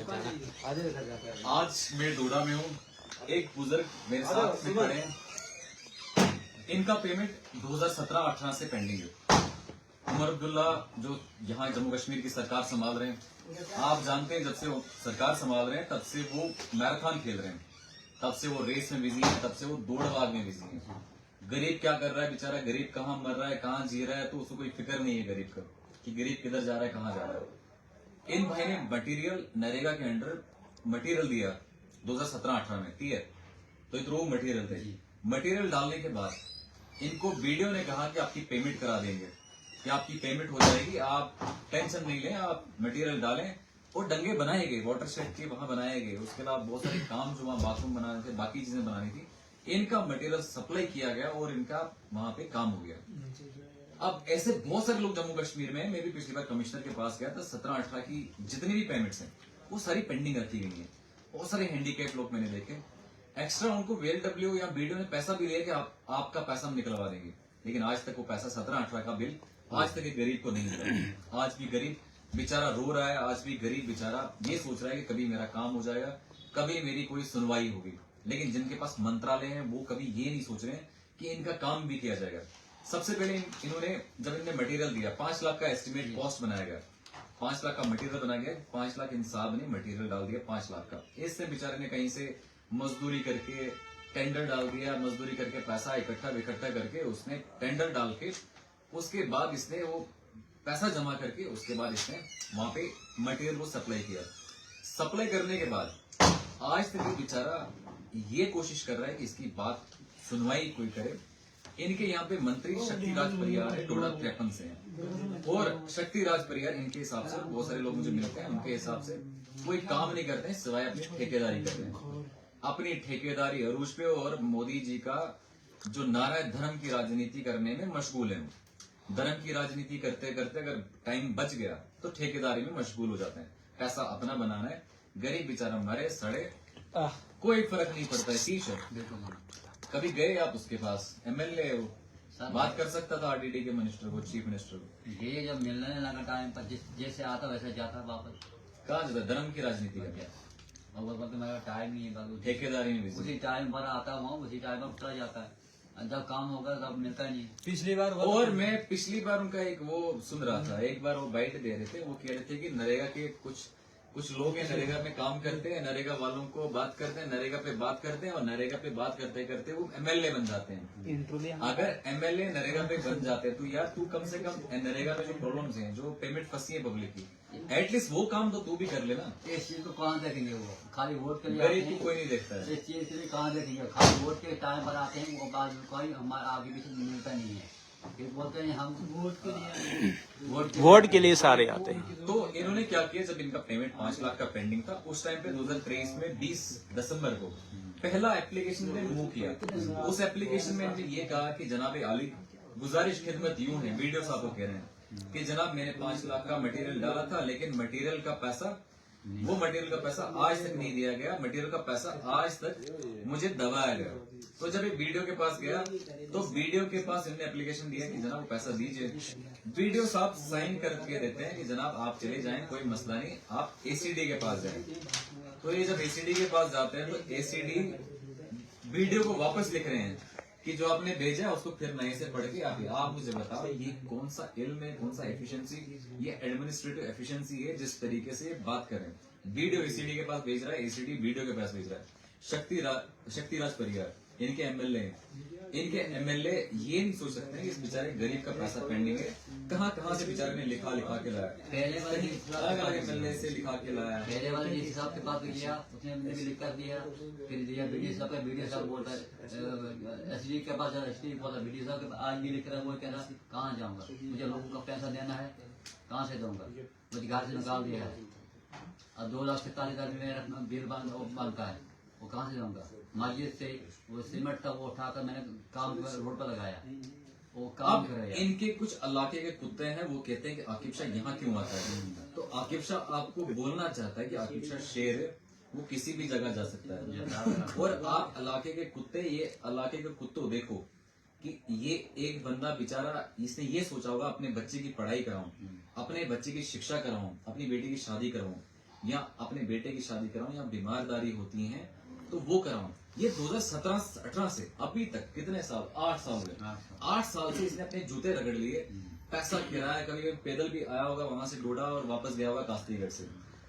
आज मैं डोडा में हूँ। एक बुजुर्ग मेरे साथ में खड़े हैं। इनका पेमेंट 2017-18 से पेंडिंग है। उमर अब्दुल्ला जो यहाँ जम्मू कश्मीर की सरकार संभाल रहे हैं, आप जानते हैं जब से वो सरकार संभाल रहे हैं तब से वो मैराथन खेल रहे हैं, तब से वो रेस में बिजी है, तब से वो दौड़ भाग में बिजी है। गरीब क्या कर रहा है बेचारा, गरीब कहाँ मर रहा है, कहाँ जी रहा है, तो उसको कोई फिक्र नहीं है गरीब का कि गरीब किधर जा रहा है, कहाँ जा रहा है। इन भाई ने मटेरियल नरेगा के अंडर मटेरियल दिया 2017-18 में, ठीक है। तो इतना मटेरियल थे। मटेरियल डालने के बाद इनको वीडियो ने कहा कि आपकी पेमेंट करा देंगे, कि आपकी पेमेंट हो जाएगी, आप टेंशन नहीं लें, आप मटेरियल डालें। और डंगे बनाए गए, वाटर शेड के वहां बनाए गए। उसके अलावा बहुत सारे काम जो वहां बाथरूम बनाने थे, बाकी चीजें बनानी थी, इनका मटेरियल सप्लाई किया गया और इनका वहां पे काम हो गया। अब ऐसे बहुत सारे लोग जम्मू कश्मीर में, मैं भी पिछली बार कमिश्नर के पास गया था, 17-18 की जितनी भी पेमेंट्स हैं वो सारी पेंडिंग रखी गई है। बहुत सारे हैंडीकैप लोग मैंने देखे, एक्स्ट्रा उनको वेलडब्ल्यू या बीडीओ ने पैसा भी दिया कि आपका पैसा हम निकलवा देंगे, लेकिन आज तक वो पैसा 17-18 का बिल आज तक एक गरीब को नहीं मिला। आज भी गरीब बेचारा रो रहा है, आज भी गरीब बेचारा ये सोच रहा है कि कभी मेरा काम हो जाएगा, कभी मेरी कोई सुनवाई होगी। लेकिन जिनके पास मंत्रालय है वो कभी ये नहीं सोच रहे हैं कि इनका काम भी किया जाएगा। सबसे पहले इन्होंने जब इनने मटेरियल दिया, 5 लाख का एस्टिमेट कॉस्ट बनाया गया, 5 लाख का मटेरियल बनाया गया, 5 लाख इन साहब ने मटेरियल डाल दिया 5 लाख का। इससे बेचारे ने कहीं से मजदूरी करके टेंडर डाल दिया, मजदूरी करके पैसा इकट्ठा करके उसने टेंडर डाल के, उसके बाद इसने वो पैसा जमा करके उसके बाद इसने वहां पे मटेरियल को सप्लाई किया। सप्लाई करने के बाद आज तक ये बेचारा ये कोशिश कर रहा है कि इसकी बात सुनवाई कोई करे। इनके यहाँ पे मंत्री शक्तिराज परियार है, डोडा 53 से हैं, और शक्तिराज परियार इनके हिसाब से, बहुत सारे लोग मुझे मिलते हैं, उनके हिसाब से कोई काम नहीं करते हैं सिवाय अपनी ठेकेदारी करते हैं। अपनी ठेकेदारी अरूज पे और मोदी जी का जो नारा है धर्म की राजनीति करने में मशगूल है। धर्म की राजनीति करते करते अगर टाइम बच गया तो ठेकेदारी में मशगूल हो जाते हैं। पैसा अपना बनाना है, गरीब बेचारा मरे सड़े कोई फर्क नहीं पड़ता है। ठीक है, कभी गए आप उसके पास, एमएलए बात कर सकता था आरडीडी के मिनिस्टर को, चीफ मिनिस्टर को। ये जब मिलने लगा टाइम पर जैसे आता वैसे जाता वापस। कहाँ जाता, धर्म की राजनीति का क्या, और मेरा टाइम नहीं है, ठेकेदारी में भी उसी टाइम पर आता हूँ, उसी टाइम पर चला जाता है, जब काम होगा तब मिलता नहीं। पिछली बार और मैं पिछली बार उनका एक वो सुन रहा था, एक बार वो बाइट दे रहे थे, वो कह रहे थे कि नरेगा के कुछ लोग हैं नरेगा में काम करते हैं, नरेगा वालों को बात करते हैं, नरेगा पे बात करते हैं, और नरेगा पे बात करते करते वो एमएलए बन जाते हैं। अगर एमएलए नरेगा पे बन जाते हैं तो यार तू कम से कम नरेगा में जो प्रॉब्लम्स हैं, जो पेमेंट फंसी है पब्लिक की, एटलीस्ट वो काम तो तू भी कर लेना। इस चीज को कहाँ देखेंगे, वो खाली वोट के लिए गरीब को कोई नहीं देखता है। इस चीज के लिए कहाँ देखेंगे, खाली वोट के टाइम पर आते हैं, वो बाद कोई हमारा आगे पीछे मिलता नहीं है। फिर बोलते हैं हम वोट के लिए सारे आते हैं। तो इन्होंने क्या किया, जब इनका पेमेंट 5 लाख का पेंडिंग था, उस टाइम पे 2023 में 20 दिसंबर को पहला एप्लीकेशन ने मूव किया। उस एप्लीकेशन में इन्होंने ये कहा कि जनाब आली गुजारिश खिदमत यूं है, वीडियो साहब को कह रहे हैं कि जनाब मैंने 5 लाख का मटेरियल डाला था, लेकिन मटेरियल का पैसा आज तक नहीं दिया गया, मटेरियल का पैसा आज तक मुझे दबाया गया। तो जब ये वीडियो के पास गया तो वीडियो के पास इन्होंने एप्लीकेशन दिया कि जनाब पैसा दीजिए। वीडियो साहब साइन करके देते हैं कि जनाब आप चले जाएं, कोई मसला नहीं, आप एसीडी के पास जाएं। तो ये जब एसीडी के पास जाते हैं तो एसीडी वीडियो को वापस लिख रहे हैं कि जो आपने भेजा उसको फिर नए से पढ़ के आप मुझे बताओ ये कौन सा इल्म है, कौन सा एफिशिएंसी, ये एडमिनिस्ट्रेटिव एफिशिएंसी है जिस तरीके से बात करें। वीडियो एसीडी के पास भेज रहा है, एसीडी वीडियो के पास भेज रहा है। शक्तिराज परियार इनके एमएलए ये नहीं सोच सकते कि इस बेचारे गरीब का पैसा पेंडिंग है, कहाँ से बेचारे ने लिखा के लाया, पहले वाले एमएलए से लिखा के लाया। पहले वाले जिस हिसाब के पास किया उसने भी लिख कर दिया, फिर दिया वीडियो साहब का, वीडियो साहब बोलता है एसडी के पास, एसडी बोलता वीडियो साहब के आज भी लिख रहा है, वो कह रहा कहाँ जाऊंगा, मुझे लोगों का पैसा देना है, कहाँ से दूंगा, मुझे घर से निकाल दिया है, और 2,47,000 मेरा बिल बनता है, वो कहाँ से दूंगा। मस्जिद से वो सीमेंट था वो उठाकर मैंने काम रोड पर लगाया, वो काम कर रहे हैं। इनके कुछ इलाके के कुत्ते हैं, वो कहते हैं कि आकिब शाह यहाँ क्यों आता है, तो आकिब शाह आपको बोलना चाहता है कि आकिब शाह शेर है, वो किसी भी जगह जा सकता है। और आप इलाके के कुत्ते, ये इलाके के कुत्तों देखो कि ये एक बंदा बेचारा, इसने ये सोचा होगा अपने बच्चे की पढ़ाई कराऊं, अपने बच्चे की शिक्षा कराऊं, अपनी बेटी की शादी कराऊं, या अपने बेटे की शादी कराऊं या बीमारदारी होती है तो वो कराऊं। ये 2017-18 से अभी तक कितने साल, 8 साल हुए। 8 साल से इसने अपने जूते रगड़ लिए, पैसा किराया, कभी पैदल भी आया होगा वहां से डोडा और वापस गया होगा कास्तीगढ़ से,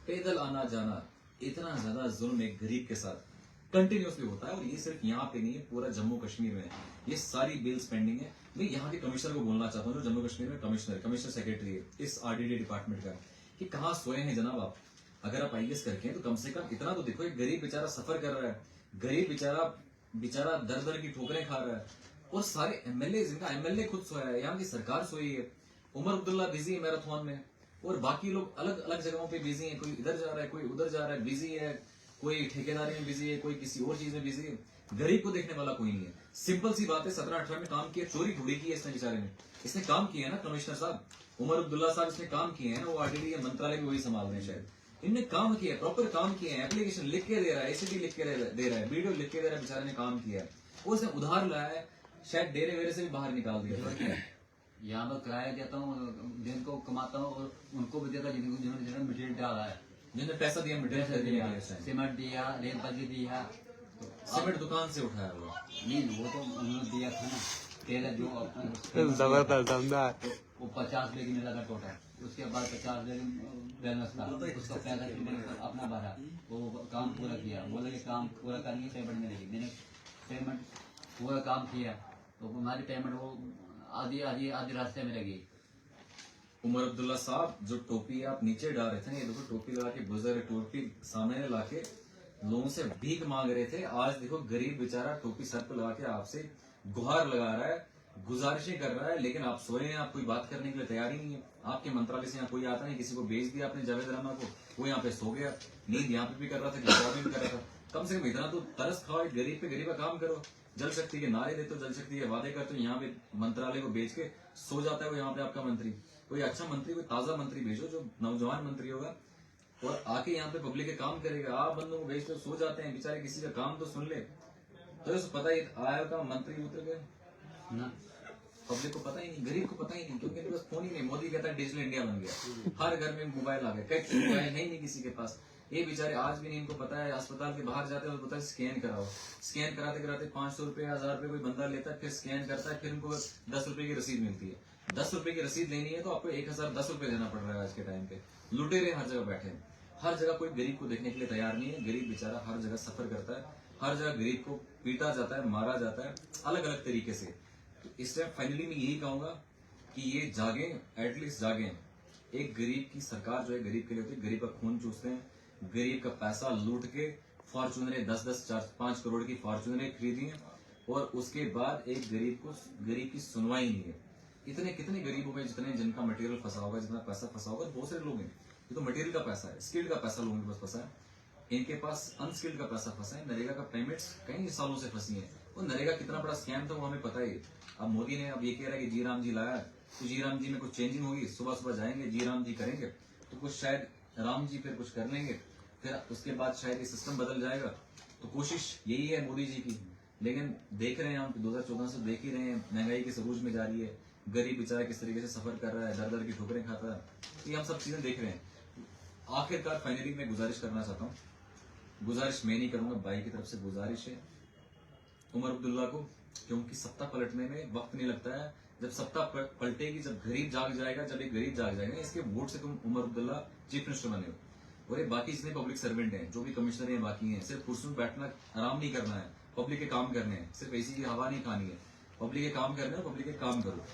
पैदल आना जाना। इतना ज्यादा जुल्म एक गरीब के साथ कंटिन्यूसली होता है, और ये सिर्फ यहाँ पे नहीं है, पूरा जम्मू कश्मीर में है। ये सारी बिल्स पेंडिंग है। मैं यहाँ के कमिश्नर को बोलना चाहता हूँ, जो जम्मू कश्मीर में कमिश्नर सेक्रेटरी है इस RDD डिपार्टमेंट का, कि कहाँ सोए हैं जनाब आप। अगर आप IAS करके हैं तो कम से कम इतना तो देखो, एक गरीब बेचारा सफर कर रहा है, गरीब बेचारा दर दर की ठोकरें खा रहा है, और सारे MLA, जिनका MLA खुद सोया है, यहाँ की सरकार सोई है। उमर अब्दुल्ला बिजी है मैराथन में, और बाकी लोग अलग अलग जगहों पे बिजी हैं, कोई इधर जा रहा है, कोई उधर जा रहा है, बिजी है, कोई ठेकेदारी में बिजी है, कोई किसी और चीज में बिजी है। गरीब को देखने वाला कोई नहीं है। सिंपल सी बात है, 17-18 में काम किया, चोरी थोड़ी की है इसने बेचारे ने, इसने काम किया है ना। कमिश्नर साहब उमर अब्दुल्ला साहब इसने काम किए हैं ना, वो RDD या मंत्रालय भी वही संभाल रहे हैं शायद। इनने काम किया है, प्रॉपर काम किए हैं, एप्लीकेशन लिख के दे रहा है, ACD लिख के दे रहा है, वीडियो लिख के दे रहा है, बेचारे ने काम किया है। वो इसने उधार लाया है, शायद डेरे वेरे से भी बाहर निकाल दिया। यहाँ पर किराया देता हूँ, जिनको कमाता हूँ, और उनको भी देता हूँ जिन्होंने मटेरियल डाला है, जिन्होंने पैसा दिया, पैसा मटेरियल दिया, दिया, सीमेंट दिया, रेत बजरी दिया। तो सीमेंट दुकान से उठाया हुआ। नहीं, वो तो उन्होंने दिया था ना, तेरह जो जबरदस्त दमदार। वो 50 लेकिन लगा टोटल, उसके बाद 50 लेकिन बैलेंस था, उसका पैसा फिर मैंने अपना भरा, वो काम पूरा किया। बोला कि काम पूरा करने की पेमेंट मिलेगी, मैंने पेमेंट पूरा काम किया, तो हमारी पेमेंट वो आधी रास्ते में लगी। उमर अब्दुल्ला साहब, जो टोपी आप नीचे डाल रहे थे ना, ये देखो टोपी लगा के गुजर, टोपी सामने ला के लोगों से भीख मांग रहे थे। आज देखो गरीब बेचारा टोपी सर पे लगा के आपसे गुहार लगा रहा है, गुजारिशें कर रहा है, लेकिन आप सोए हैं, आप कोई बात करने के लिए तैयार ही नहीं है। आपके मंत्रालय से यहाँ कोई आता नहीं, किसी को भेज दिया आपने जावेद रामा को, वो यहाँ पे सो गया, नींद यहाँ पे भी कर रहा था, किसी और भी कर रहा था। कम से कम इतना तो तरस खाओ, एक गरीब पे गरीब का काम करो। जल शक्ति के नारे देते हो, जल शक्ति के वादे करते हो, यहाँ पे मंत्रालय को बेच के सो जाता है वो यहाँ पे आपका मंत्री। कोई अच्छा मंत्री, कोई ताजा मंत्री भेजो, जो नौजवान मंत्री होगा और आके यहाँ पे पब्लिक के काम करेगा। आप बंदों को भेजते हो, सो जाते हैं बेचारे, किसी का काम तो सुन ले। तो इसको पता ही आया का मंत्री उतर गए ना, पब्लिक को पता ही नहीं, गरीब को पता ही नहीं, क्योंकि इनके पास फोन ही नहीं। मोदी कहता है डिजिटल इंडिया बन गया, हर घर में मोबाइल आ गया, कई मोबाइल है ही नहीं किसी के पास। ये बेचारे आज भी नहीं इनको पता है, अस्पताल के बाहर जाते हैं तो पता है स्कैन कराओ, स्कैन कराते कराते 500 रुपए 1000 रुपए कोई बंदा लेता है, फिर स्कैन करता है, फिर उनको 10 रुपए की रसीद मिलती है। 10 रुपए की रसीद लेनी है तो आपको 1010 रुपए देना पड़ रहा है आज के टाइम पे। लुटेरे हर जगह बैठे हैं, हर जगह कोई गरीब को देखने के लिए तैयार नहीं है। गरीब बेचारा हर जगह सफर करता है, हर जगह गरीब को पीटा जाता है, मारा जाता है अलग अलग तरीके से। तो इस टाइम फाइनली मैं यही कहूंगा कि ये जागे, एटलीस्ट जागे। एक गरीब की सरकार जो है गरीब के लिए होती है, गरीब का खून चूसते हैं, गरीब का पैसा लूट के फॉर्चूनर 10-10, 4-5 करोड़ की फॉर्चूनर खरीदी है, और उसके बाद एक गरीब की सुनवाई नहीं है। इतने कितने गरीबों में जिनका मटेरियल फंसा होगा, जितना पैसा फंसा होगा, बहुत सारे लोग हैं। ये तो मटेरियल का पैसा है, स्किल्ड का पैसा लोगों के पास फंसा है, इनके पास अनस्किल्ड का पैसा फंसा है। नरेगा का पेमेंट्स कई सालों से फंसी है। वो नरेगा कितना बड़ा स्कैम था वो हमें पता ही। अब मोदी ने अब ये कह रहा है कि जी राम जी लाया, तो जी राम जी में कुछ चेंजिंग होगी, सुबह सुबह जाएंगे जी राम जी करेंगे, तो कुछ शायद राम जी फिर कुछ कर लेंगे, फिर उसके बाद शायद ये सिस्टम बदल जाएगा। तो कोशिश यही है मोदी जी की, लेकिन देख रहे हैं हम 2014 से देख ही रहे हैं, महंगाई किस अरूज में जा रही है, गरीब बेचारा किस तरीके से सफर कर रहा है, दर दर की ठोकरें खाता है। तो ये हम सब चीजें देख रहे हैं। आखिरकार फाइनली मैं गुजारिश करना चाहता हूँ, गुजारिश मैं नहीं करूंगा, भाई की तरफ से गुजारिश है उमर अब्दुल्ला को, क्योंकि सत्ता पलटने में वक्त नहीं लगता है। जब सत्ता पलटेगी, जब गरीब जाग जाएगा, जब एक गरीब जाग जाएगा, इसके वोट से तुम उमर अब्दुल्ला चीफ मिनिस्टर बने हो, और ये बाकी जितने पब्लिक सर्वेंट हैं, जो भी कमिश्नर हैं बाकी हैं, सिर्फ कुर्सी में बैठना आराम नहीं करना है, पब्लिक के काम करने हैं, सिर्फ ऐसी की हवा नहीं खानी है, पब्लिक के काम करना है, पब्लिक के काम करो।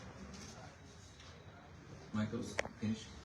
Michael finish.